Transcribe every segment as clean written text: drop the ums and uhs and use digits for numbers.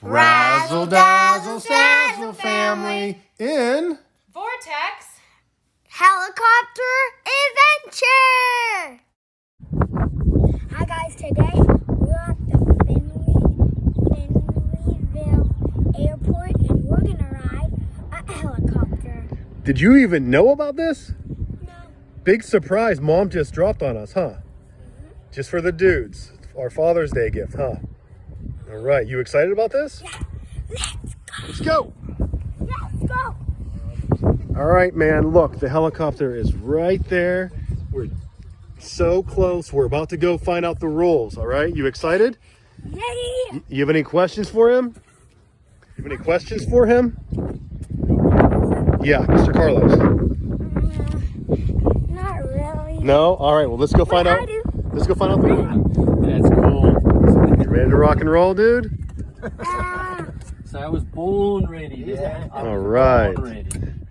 Razzle dazzle sazzle family in Vortex Helicopter Adventure! Hi guys, today we're at the Finleyville airport and we're gonna ride a helicopter. Did you even know about this? No. Big surprise Mom just dropped on us, huh? Just for the dudes. Our Father's Day gift, huh? All right, you excited about this? Yeah. Let's Let's go. go! Let's go! All right, man, look, the helicopter is right there. We're so close. We're about to go find out the rules, all right? You excited? Yay! You have any questions for him? You have any questions for him? Yeah, Mr. Carlos. Not really. No? All right, well, let's go find out. I do. Let's go find out the rules. That's cool. You ready to rock and roll, dude? So I was born ready. Yeah. All right.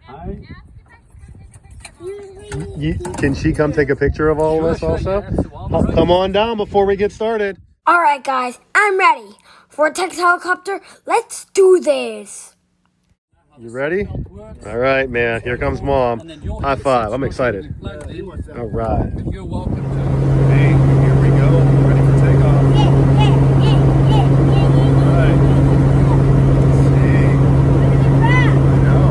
Hi. Can she come take a picture of all of us also? Come on down before we get started. Alright guys, I'm ready. Vortex helicopter, let's do this. You ready? All right, man. Here comes Mom. High five. I'm excited. All right. You're welcome to. Hey, here we go. Ready for takeoff. All right. See? I know.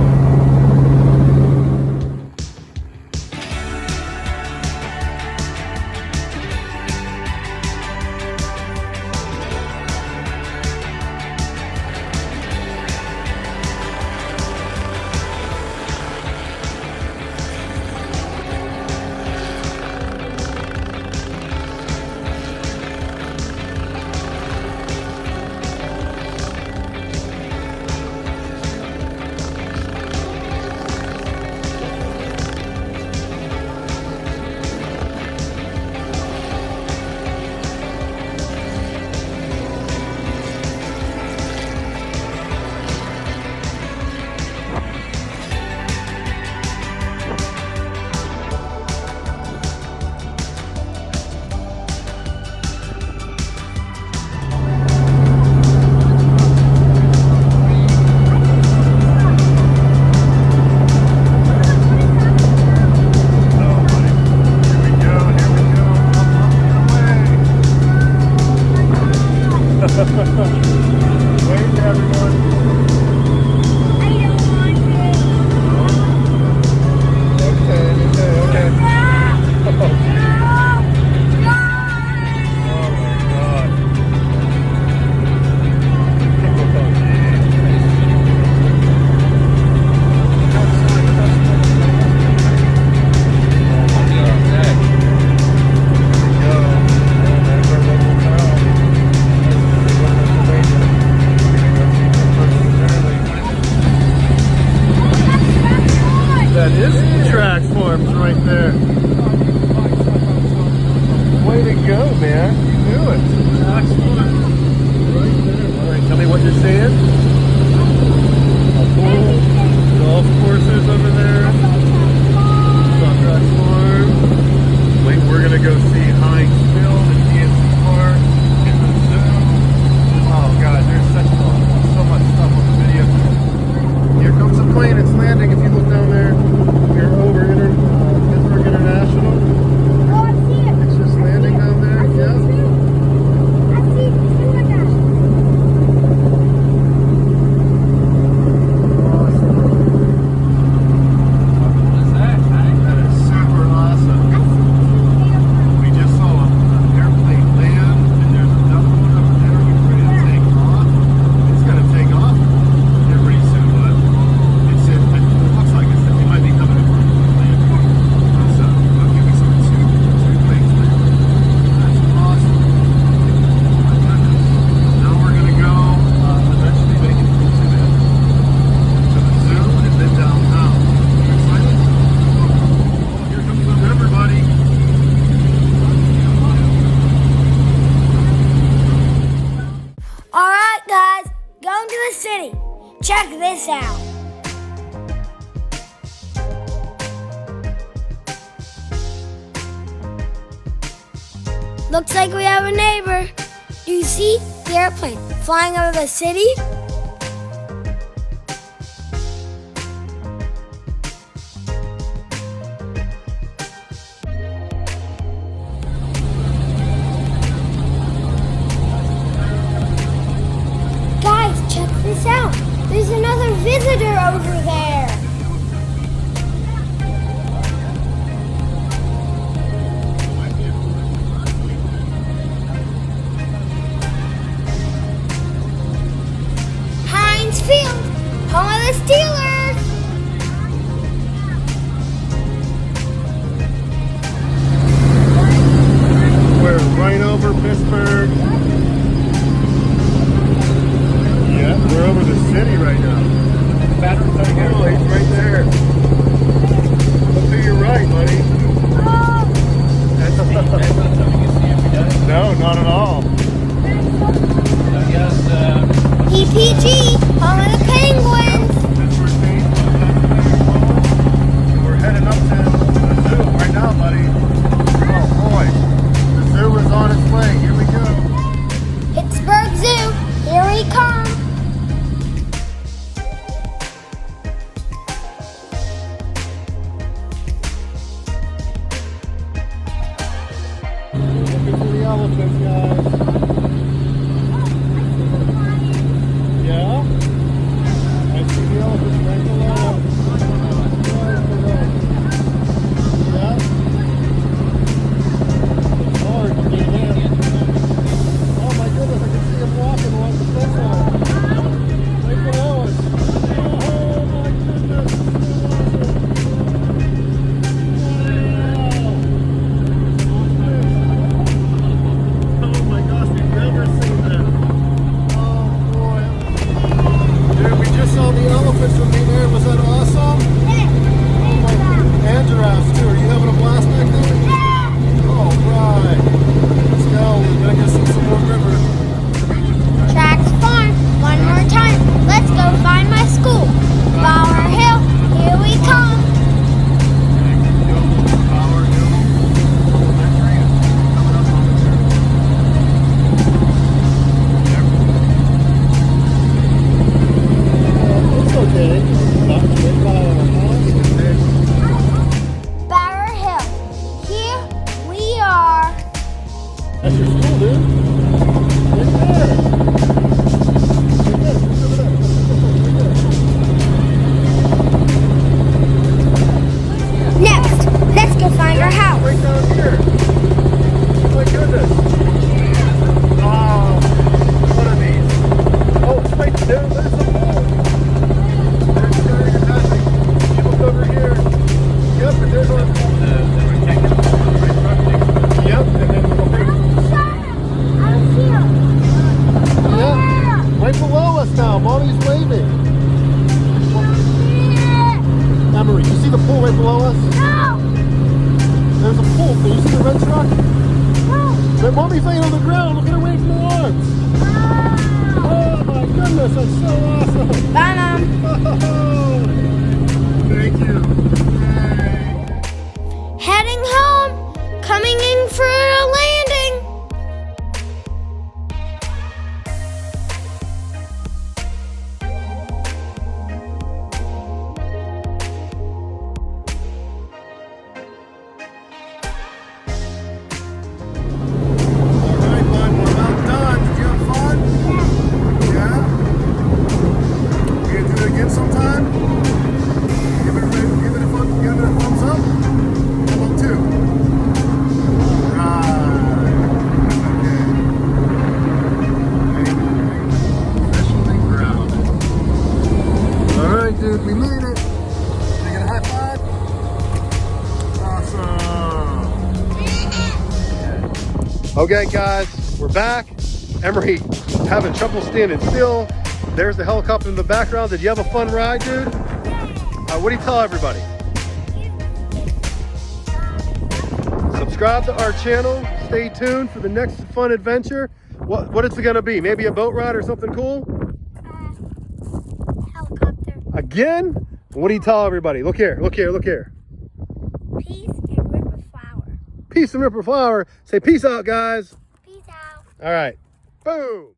Wave to everyone. Okay. Oh, my God. That is the track forms right there. Way to go, man. You knew it. All right, tell me what you're seeing. A pool, golf courses over there. Sunrise Farm. Wait, we're going to go see Heinz Field and PNC Park and the zoo. Oh, God, there's so much stuff on the video. Here comes a plane. It's landing. If you look down there, we're over Pittsburgh International. Oh, I see it. It's just landing down there. I see Yeah. two. I see two of them. Awesome. What is that? That is super awesome. I see two airplanes. We just saw an airplane land, and there's another one over there getting ready to take off. It's going to take off here pretty soon, but it looks like it might be coming in for a land. So, I'll give you some two planes there. That's awesome. Oh my goodness. Now we're going to go eventually make it to the zoo and then downtown. You excited? Oh, here comes everybody. Alright guys, going to the city. Check this out. Looks like we have a neighbor. Do you see the the airplane flying over the city. Guys, check this out. There's another visitor over there. Heinz Field, home of the Steelers. We're right over Pittsburgh. Yeah, we're over the city right now. Battery's right here. Oh, he's right there. Look to your right, buddy. That's something you can see every day. No, not at all. I guess, EPG, home of the Penguins. That's where we're heading up to the zoo right now, buddy. Oh boy, the zoo is on its way. Here we go. Pittsburgh Zoo, here we come. Looking for the elephants, guys. Yeah? I see the elephants right below. Right below. Yeah? It's hard to get in. Oh my goodness, I can see him walking along the fence line. Right below us. Oh my goodness. Oh my gosh, we've never seen that. Oh boy. Dude, we just saw the elephants from the air. Was that awesome? Oh my goodness. And giraffes too. Are you having a blast back there? All right. Let's go. We're gonna get some more river. Tracks Farm, one more time. Let's go find my school. Bower Hill, here we come. Power Hill Elementary is coming up on the turn. It's okay. Not too far. Bower Hill, here we are. That's your school, dude. Right there. Right there. Just over there. Right there. Next, let's go find our house. Right down here. Oh my goodness. Oh, what are these? Oh, it's right there. There's a pool. There's the fantastic. You look over here. Yep, and there's our pool. the rectangular right front. Yep, and then over here. Yeah, right below us now. Mommy's waving. Emory, you see the pool right below us? There's a pool. Can you see the red truck? But Mommy's laying on the ground. Look at her waving her arms. Oh my goodness, that's so awesome. Bye, Mom. Oh, thank you. Yay. Heading home, coming in for a landing. All right, bud, we're about done. Did you have fun? Yeah? You gonna do it again sometime? Give it a thumbs up. How about 2? Right. Okay. Officially grounded. All right, dude, we made it. Can I get a high five? Awesome. Okay, guys, we're back. Emory having trouble standing still. There's the helicopter in the background. Did you have a fun ride, dude? What do you tell everybody? Subscribe to our channel. Stay tuned for the next fun adventure. What is it going to be? Maybe a boat ride or something cool? Helicopter. Again? What do you tell everybody? Look here, look here, look here. Peace and rip a flower. Peace and Ripper Flower. Say peace out, guys. Peace out. All right. Boom.